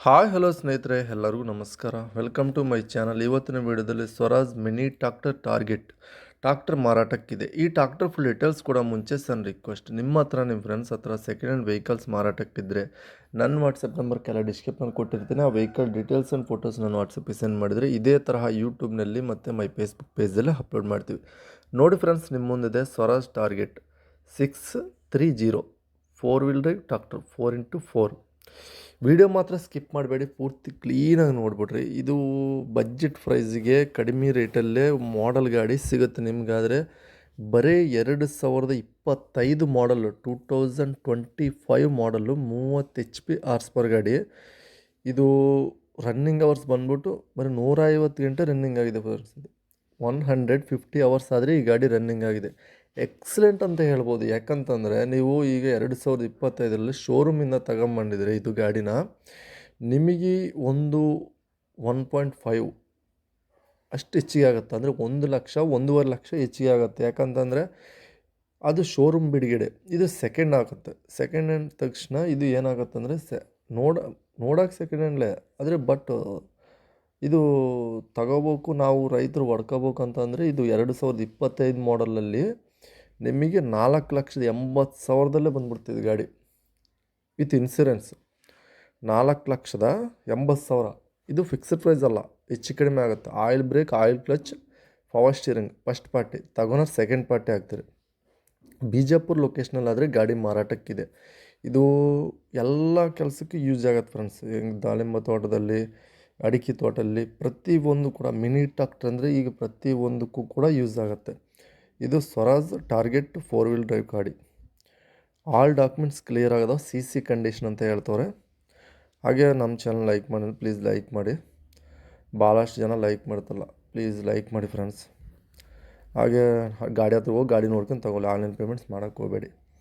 Hi hello ಸ್ನೇಹಿತರೆ, ಎಲ್ಲರಿಗೂ ನಮಸ್ಕಾರ. Welcome to my channel. ಇವತ್ತಿನ ವಿಡಿಯೋದಲ್ಲಿ Swaraj mini tractor target tractor ಮಾರಾಟಕ್ಕಿದೆ. ಈ ಟ್ರಾಕ್ಟರ್ ಫುಲ್ ಡೀಟೇಲ್ಸ್ ಕೂಡ ಮುಂಚೆ ಸಣ್ಣ ರಿಕ್ವೆಸ್ಟ್, ನಿಮ್ಮ ಹತ್ರ ನಿಮ್ಮ ಫ್ರೆಂಡ್ಸ್ ಹತ್ರ ಸೆಕೆಂಡ್ ಹ್ಯಾಂಡ್ ವೆಹಿಕಲ್ಸ್ ಮಾರಾಟಕ್ಕಿದ್ದರೆ ನನ್ನ ವಾಟ್ಸಪ್ ನಂಬರ್ ಕೆಲ ಡಿಸ್ಕ್ರಿಪ್ಷನ್ ಕೊಟ್ಟಿರ್ತೀನಿ. ಆ ವೆಹಿಕಲ್ ಡೀಟೇಲ್ಸ್ ಆ್ಯಂಡ್ ಫೋಟೋಸ್ ನಾನು ವಾಟ್ಸಪ್ಗೆ ಸೆಂಡ್ ಮಾಡಿದರೆ ಇದೇ ತರಹ ಯೂಟ್ಯೂಬ್ನಲ್ಲಿ ಮತ್ತು ಮೈ ಫೇಸ್ಬುಕ್ ಪೇಜಲ್ಲಿ ಅಪ್ಲೋಡ್ ಮಾಡ್ತೀವಿ. ನೋಡಿ ಫ್ರೆಂಡ್ಸ್, ನಿಮ್ಮ ಮುಂದಿದೆ Swaraj target 630 4 wheel drive tractor 4x4. Video ಮಾತ್ರ ಸ್ಕಿಪ್ ಮಾಡಬೇಡಿ, ಪೂರ್ತಿ ಕ್ಲೀನಾಗಿ ನೋಡಿಬಿಡ್ರಿ. ಇದು ಬಜೆಟ್ ಪ್ರೈಸಿಗೆ ಕಡಿಮೆ ರೇಟಲ್ಲೇ ಮಾಡಲ್ ಗಾಡಿ ಸಿಗುತ್ತೆ ನಿಮಗಾದರೆ. ಬರೀ 2025 ಮಾಡಲ್ಲು, 2025 ಮಾಡಲ್ಲು, 30 HP ಹಾರ್ಸ್ ಪವರ್ ಗಾಡಿ. ಇದು ರನ್ನಿಂಗ್ ಅವರ್ಸ್ ಬಂದ್ಬಿಟ್ಟು ಬರೀ 150 ಗಂಟೆ ರನ್ನಿಂಗ್ ಆಗಿದೆ ಫ್ರೆಂಡ್ಸ್. 150 ಅವರ್ಸ್ ಆದರೆ ಈ ಗಾಡಿ ರನ್ನಿಂಗ್ ಆಗಿದೆ. ಎಕ್ಸಲೆಂಟ್ ಅಂತ ಹೇಳ್ಬೋದು. ಯಾಕಂತಂದರೆ ನೀವು ಈಗ 2025ರಲ್ಲಿ ಶೋರೂಮಿಂದ ತಗೊಂಬಂದಿದ್ರೆ ಇದು ಗಾಡಿನ, ನಿಮಗೆ ಒಂದು 1.5 ಅಷ್ಟು ಹೆಚ್ಚಿಗೆ ಆಗುತ್ತೆ. ಅಂದರೆ 1 ಲಕ್ಷ 1.5 ಲಕ್ಷ ಹೆಚ್ಚಿಗೆ ಆಗುತ್ತೆ. ಯಾಕಂತಂದರೆ ಅದು ಶೋರೂಮ್ ಬಿಡುಗಡೆ. ಇದು ಸೆಕೆಂಡ್ ಆಗುತ್ತೆ. ಸೆಕೆಂಡ್ ಹ್ಯಾಂಡ್ ತಕ್ಷಣ ಇದು ಏನಾಗುತ್ತೆ ಅಂದರೆ ನೋಡೋಕೆ ಸೆಕೆಂಡ್ ಹ್ಯಾಂಡ್ಲೇ ಆದರೆ ಬಟ್ ಇದು ತಗೋಬೇಕು, ನಾವು ರೈತರು ಹೊಡ್ಕೋಬೇಕು ಅಂತಂದರೆ ಇದು 2025 ಮಾಡಲಲ್ಲಿ ನಿಮಗೆ 4,80,000ದಲ್ಲೇ ಬಂದ್ಬಿಡ್ತಿದೆ ಗಾಡಿ ವಿತ್ ಇನ್ಸೂರೆನ್ಸ್. 4,80,000. ಇದು ಫಿಕ್ಸ್ಡ್ ಪ್ರೈಸ್ ಅಲ್ಲ, ಹೆಚ್ಚು ಕಡಿಮೆ ಆಗುತ್ತೆ. Oil brake, oil clutch, power steering first party ತಗೊಳೋರು ಸೆಕೆಂಡ್ ಪಾರ್ಟಿ ಆಗ್ತಾರೆ. ಬಿಜಾಪುರ ಲೊಕೇಶ್ನಲ್ಲಾದರೆ ಗಾಡಿ ಮಾರಾಟಕ್ಕಿದೆ. ಇದು ಎಲ್ಲ ಕೆಲಸಕ್ಕೂ ಯೂಸ್ ಆಗುತ್ತೆ ಫ್ರೆಂಡ್ಸ್. ದಾಳಿಂಬೆ ತೋಟದಲ್ಲಿ, ಅಡಿಕೆ ತೋಟದಲ್ಲಿ, ಪ್ರತಿಯೊಂದು ಕೂಡ ಮಿನಿ ಟ್ರಾಕ್ಟರ್ ಅಂದರೆ ಈಗ ಪ್ರತಿಯೊಂದಕ್ಕೂ ಕೂಡ ಯೂಸ್ ಆಗುತ್ತೆ. ಇದು ಸ್ವರಾಜ್ ಟಾರ್ಗೆಟ್ 4 ವೀಲ್ ಡ್ರೈವ್ ಗಾಡಿ. ಆಲ್ ಡಾಕ್ಯುಮೆಂಟ್ಸ್ ಕ್ಲಿಯರ್ ಆಗೋದು, CC ಕಂಡೀಷನ್ ಅಂತ ಹೇಳ್ತವ್ರೆ. ಹಾಗೆ ನಮ್ಮ ಚಾನಲ್ ಲೈಕ್ ಮಾಡಿ, ಪ್ಲೀಸ್ ಲೈಕ್ ಮಾಡಿ. ಭಾಳಷ್ಟು ಜನ ಲೈಕ್ ಮಾಡ್ತಲ್ಲ, ಪ್ಲೀಸ್ ಲೈಕ್ ಮಾಡಿ ಫ್ರೆಂಡ್ಸ್. ಹಾಗೆ ಗಾಡಿ ಹತ್ರ ಹೋಗಿ ಗಾಡಿ ನೋಡ್ಕೊಂಡು ತಗೊಳ್ಳಿ, ಆನ್ಲೈನ್ ಪೇಮೆಂಟ್ಸ್ ಮಾಡೋಕ್ಕೆ ಹೋಗಬೇಡಿ.